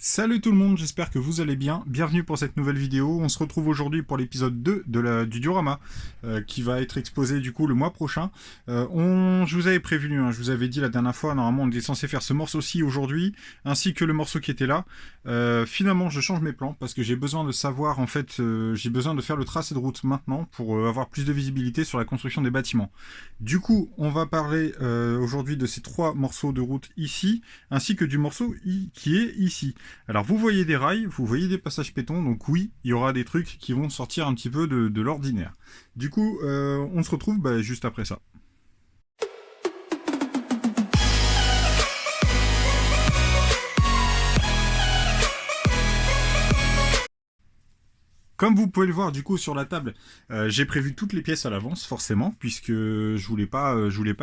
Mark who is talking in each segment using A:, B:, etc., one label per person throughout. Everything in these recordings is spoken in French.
A: Salut tout le monde, j'espère que vous allez bien. Bienvenue pour cette nouvelle vidéo. On se retrouve aujourd'hui pour l'épisode 2 du diorama qui va être exposé du coup le mois prochain. Je vous avais prévenu, je vous avais dit la dernière fois, normalement on était censé faire ce morceau-ci aujourd'hui, ainsi que le morceau qui était là. Finalement je change mes plans parce que j'ai besoin de savoir, en fait, j'ai besoin de faire le tracé de route maintenant pour avoir plus de visibilité sur la construction des bâtiments. Du coup, on va parler aujourd'hui de ces trois morceaux de route ici, ainsi que du morceau qui est ici. Alors vous voyez des rails, vous voyez des passages piétons, donc oui, il y aura des trucs qui vont sortir un petit peu de l'ordinaire. Du coup, on se retrouve juste après ça. Comme vous pouvez le voir du coup sur la table, j'ai prévu toutes les pièces à l'avance forcément, puisque je voulais pas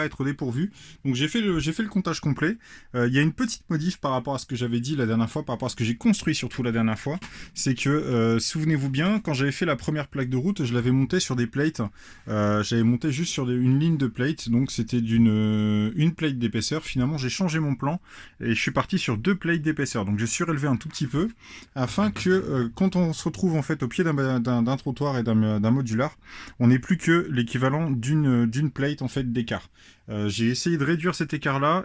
A: être dépourvu. Donc j'ai fait le comptage complet. Il y a une petite modif par rapport à ce que j'avais dit la dernière fois, par rapport à ce que j'ai construit surtout la dernière fois. C'est que, souvenez-vous bien, quand j'avais fait la première plaque de route, je l'avais montée sur des plates. J'avais monté juste sur une ligne de plates, donc c'était une plate d'épaisseur. Finalement j'ai changé mon plan et je suis parti sur 2 plates d'épaisseur. Donc j'ai surélevé un tout petit peu, afin que quand on se retrouve en fait au pied d'un trottoir et d'un modular, on n'est plus que l'équivalent d'une plate en fait d'écart. J'ai essayé de réduire cet écart là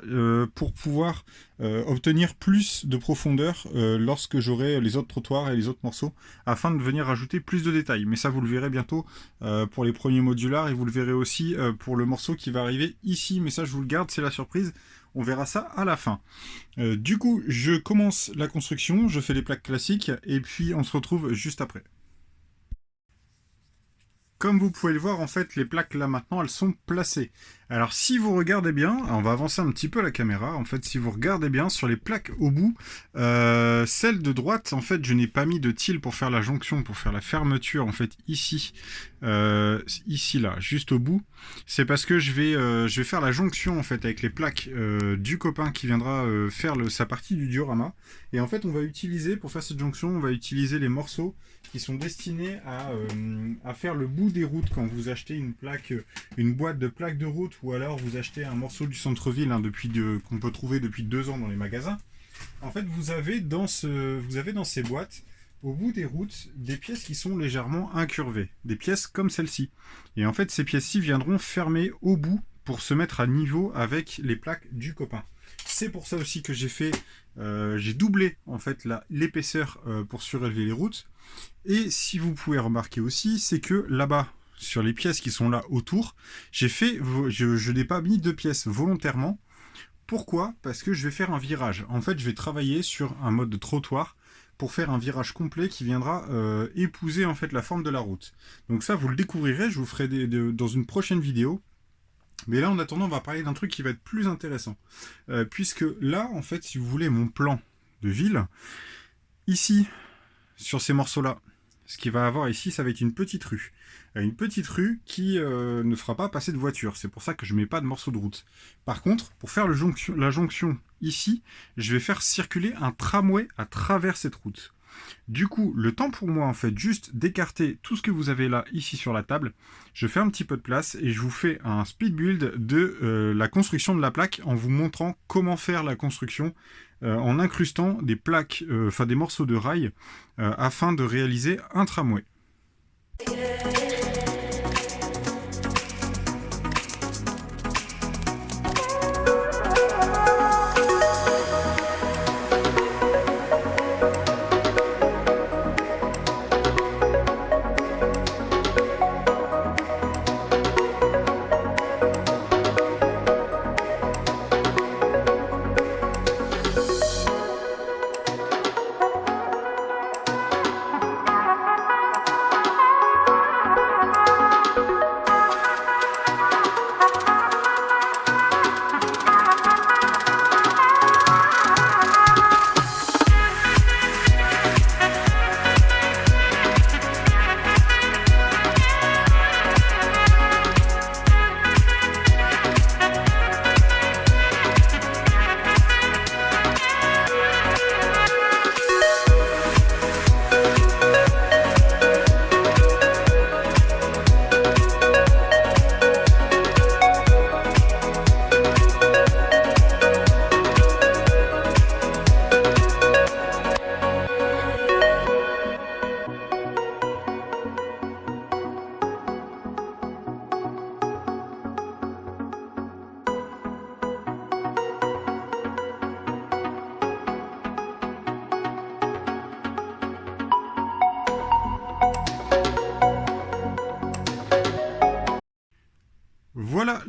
A: pour pouvoir obtenir plus de profondeur lorsque j'aurai les autres trottoirs et les autres morceaux, afin de venir rajouter plus de détails. Mais ça vous le verrez bientôt pour les premiers modulars, et vous le verrez aussi pour le morceau qui va arriver ici, mais ça je vous le garde, c'est la surprise. On verra ça à la fin. Du coup, je commence la construction, je fais les plaques classiques, et puis on se retrouve juste après. Comme vous pouvez le voir, en fait, les plaques là maintenant, elles sont placées. Alors si vous regardez bien, on va avancer un petit peu la caméra, en fait, si vous regardez bien sur les plaques au bout, celle de droite, en fait, je n'ai pas mis de til pour faire la jonction, pour faire la fermeture, en fait, ici, ici là, juste au bout. C'est parce que je vais faire la jonction, en fait, avec les plaques du copain qui viendra faire sa partie du diorama. Et en fait, on va utiliser, pour faire cette jonction, on va utiliser les morceaux qui sont destinés à faire le bout des routes quand vous achetez une boîte de plaques de route, ou alors vous achetez un morceau du centre-ville qu'on peut trouver depuis 2 ans dans les magasins. En fait, vous avez dans ces boîtes, au bout des routes, des pièces qui sont légèrement incurvées, des pièces comme celle-ci. Et en fait, ces pièces-ci viendront fermer au bout pour se mettre à niveau avec les plaques du copain. C'est pour ça aussi que j'ai doublé en fait l'épaisseur pour surélever les routes. Et si vous pouvez remarquer aussi, c'est que là-bas, sur les pièces qui sont là autour, je n'ai pas mis de pièces volontairement. Pourquoi? Parce que je vais faire un virage. En fait, je vais travailler sur un mode de trottoir pour faire un virage complet qui viendra épouser en fait la forme de la route. Donc ça, vous le découvrirez, je vous ferai dans une prochaine vidéo. Mais là, en attendant, on va parler d'un truc qui va être plus intéressant. Puisque là, en fait, si vous voulez mon plan de ville, ici, sur ces morceaux-là, ce qu'il va avoir ici, ça va être une petite rue. Une petite rue qui ne fera pas passer de voiture. C'est pour ça que je ne mets pas de morceau de route. Par contre, pour faire la jonction ici, je vais faire circuler un tramway à travers cette route. Du coup, le temps pour moi, en fait, juste d'écarter tout ce que vous avez là, ici sur la table, je fais un petit peu de place et je vous fais un speed build de la construction de la plaque en vous montrant comment faire la construction en incrustant des plaques, des morceaux de rail afin de réaliser un tramway.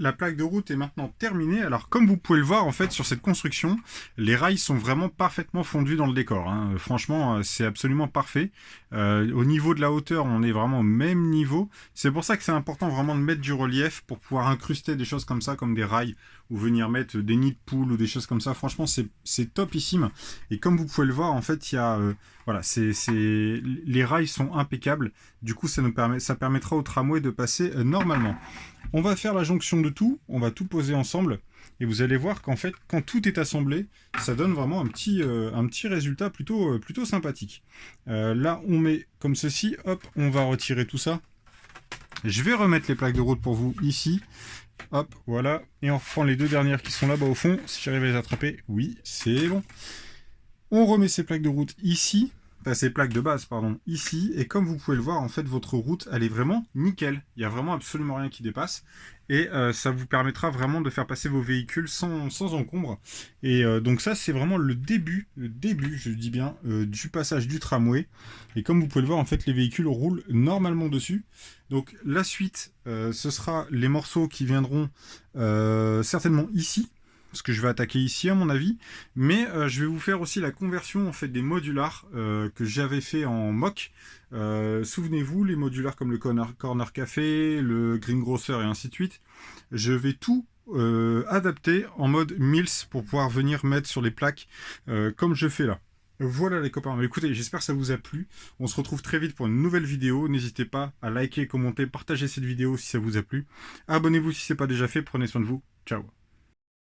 A: la plaque de route est maintenant terminée. Alors comme vous pouvez le voir en fait sur cette construction, les rails sont vraiment parfaitement fondus dans le décor, hein. Franchement, c'est absolument parfait. Au niveau de la hauteur, on est vraiment au même niveau. C'est pour ça que c'est important vraiment de mettre du relief pour pouvoir incruster des choses comme ça, comme des rails, ou venir mettre des nids de poules ou des choses comme ça. Franchement, c'est topissime. Et comme vous pouvez le voir, en fait, il y a voilà, les rails sont impeccables. Du coup, ça permettra au tramway de passer normalement. On va faire la jonction de tout, on va tout poser ensemble. Et vous allez voir qu'en fait, quand tout est assemblé, ça donne vraiment un petit résultat plutôt sympathique. Là, on met comme ceci, hop, on va retirer tout ça. Je vais remettre les plaques de route pour vous ici. Hop, voilà. Et on reprend les deux dernières qui sont là-bas au fond. Si j'arrive à les attraper, oui, c'est bon. On remet ces plaques de route ici. Enfin, ces plaques de base, pardon, ici. Et comme vous pouvez le voir, en fait, votre route, elle est vraiment nickel. Il n'y a vraiment absolument rien qui dépasse. Et ça vous permettra vraiment de faire passer vos véhicules sans encombre. Et donc ça, c'est vraiment le début, je dis bien, du passage du tramway. Et comme vous pouvez le voir, en fait, les véhicules roulent normalement dessus. Donc la suite, ce sera les morceaux qui viendront certainement ici. Parce que je vais attaquer ici à mon avis, mais je vais vous faire aussi la conversion en fait des modulars que j'avais fait en mock. Souvenez-vous, les modulars comme le Corner Café, le Greengrocer et ainsi de suite, je vais tout adapter en mode Mills pour pouvoir venir mettre sur les plaques comme je fais là. Voilà les copains, mais écoutez, j'espère que ça vous a plu. On se retrouve très vite pour une nouvelle vidéo. N'hésitez pas à liker, commenter, partager cette vidéo si ça vous a plu. Abonnez-vous si ce n'est pas déjà fait, prenez soin de vous. Ciao.